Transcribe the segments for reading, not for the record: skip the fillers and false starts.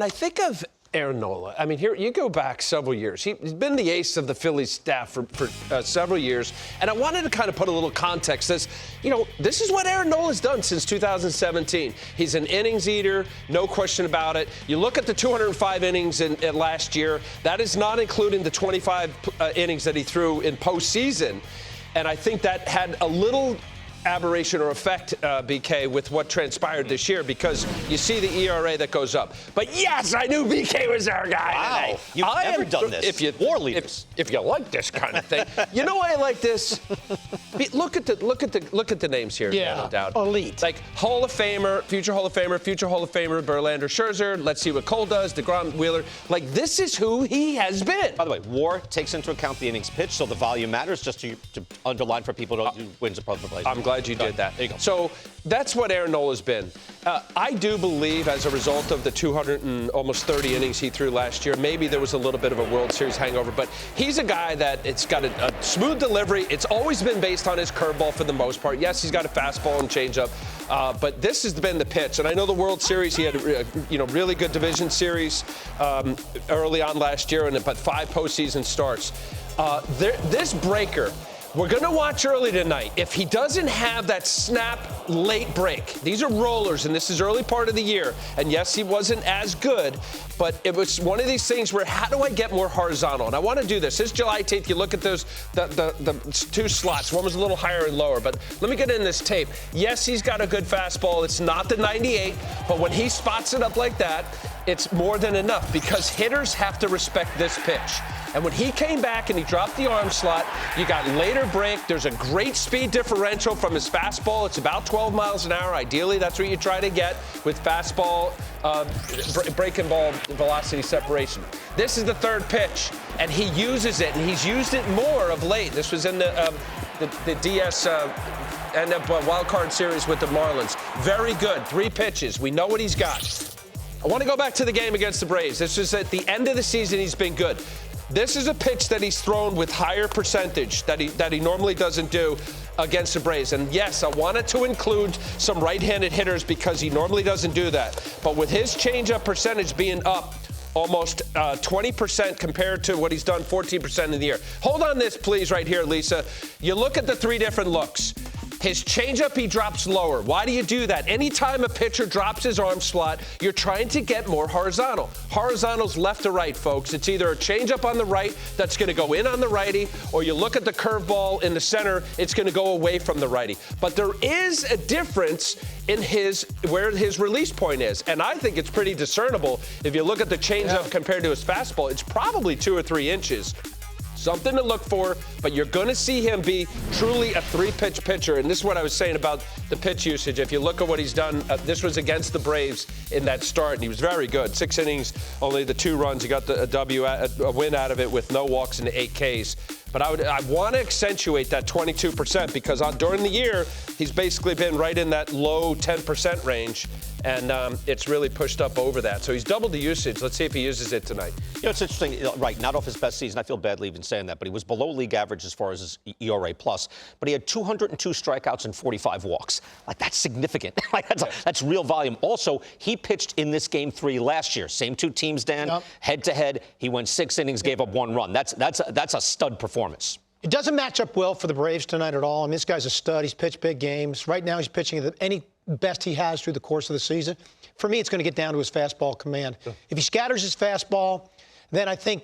I think of Aaron Nola. I mean, here you go back several years. He's been the ace of the Phillies staff for several years. And I wanted to kind of put a little context. This is what Aaron Nola's done since 2017. He's an innings eater, no question about it. You look at the 205 innings in last year. That is not including the 25 innings that he threw in postseason. And I think that had a little aberration or effect, BK, with what transpired this year, because you see the ERA that goes up. But yes, I knew BK was our guy. Wow, you've never done this. If you like this kind of thing, you know why I like this? Look at the names here. Yeah, no doubt. Elite. Like Hall of Famer, future Hall of Famer, Verlander, Scherzer. Let's see what Cole does. DeGrom, Wheeler. Like, this is who he has been. By the way, WAR takes into account the innings pitched, so the volume matters. Just to underline for people who wins a public place. I'm glad you did that. There you go. So that's what Aaron Nola's been. I do believe, as a result of the 200 and almost 30 innings he threw last year, maybe there was a little bit of a World Series hangover, but he's a guy that it's got a smooth delivery. It's always been based on his curveball for the most part. Yes, he's got a fastball and changeup, but this has been the pitch. And I know the World Series, he had a really good division series early on last year, but 5 postseason starts. This breaker, we're going to watch early tonight. If he doesn't have that snap late break, these are rollers, and this is early part of the year. And yes, he wasn't as good, but it was one of these things where how do I get more horizontal? And I want to do this. This July 18th, you look at those, the 2 slots. One was a little higher and lower, but let me get in this tape. Yes, he's got a good fastball. It's not the 98, but when he spots it up like that, it's more than enough because hitters have to respect this pitch. And when he came back and he dropped the arm slot, you got later break. There's a great speed differential from his fastball. It's about 12 miles an hour. Ideally, that's what you try to get with fastball, breaking ball velocity separation. This is the 3rd pitch, and he uses it, and he's used it more of late. This was in the DS and the wild card series with the Marlins. Very good. 3 pitches. We know what he's got. I want to go back to the game against the Braves. This was at the end of the season. He's been good. This is a pitch that he's thrown with higher percentage that he normally doesn't do against the Braves. And yes, I wanted to include some right-handed hitters because he normally doesn't do that. But with his changeup percentage being up almost 20% compared to what he's done 14% in the year. Hold on this, please, right here, Lisa. You look at the 3 different looks. His changeup, he drops lower. Why do you do that? Anytime a pitcher drops his arm slot, you're trying to get more horizontal. Horizontal's left to right, folks. It's either a changeup on the right that's going to go in on the righty, or you look at the curveball in the center, it's going to go away from the righty. But there is a difference in where his release point is, and I think it's pretty discernible. If you look at the changeup compared to his fastball, it's probably 2 or 3 inches. Something to look for, but you're going to see him be truly a 3-pitch pitcher. And this is what I was saying about the pitch usage. If you look at what he's done, this was against the Braves in that start, and he was very good. 6 innings, only the 2 runs. He got a win out of it with no walks and 8 Ks. But I want to accentuate that 22% because during the year, he's basically been right in that low 10% range, and it's really pushed up over that. So he's doubled the usage. Let's see if he uses it tonight. It's interesting, right, not off his best season. I feel badly even saying that, but he was below league average as far as his ERA+. But he had 202 strikeouts and 45 walks. Like, that's significant. That's real volume. Also, he pitched in this Game 3 last year. Same 2 teams, Dan, head-to-head. He went 6 innings, gave up 1 run. That's a stud performance. It doesn't match up well for the Braves tonight at all. I mean, this guy's a stud. He's pitched big games. Right now, he's pitching at any best he has through the course of the season. For me, it's going to get down to his fastball command. If he scatters his fastball, then I think,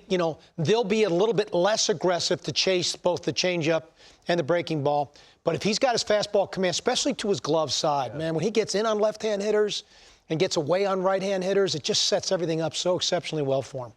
they'll be a little bit less aggressive to chase both the changeup and the breaking ball. But if he's got his fastball command, especially to his glove side, man, when he gets in on left-hand hitters and gets away on right-hand hitters, it just sets everything up so exceptionally well for him.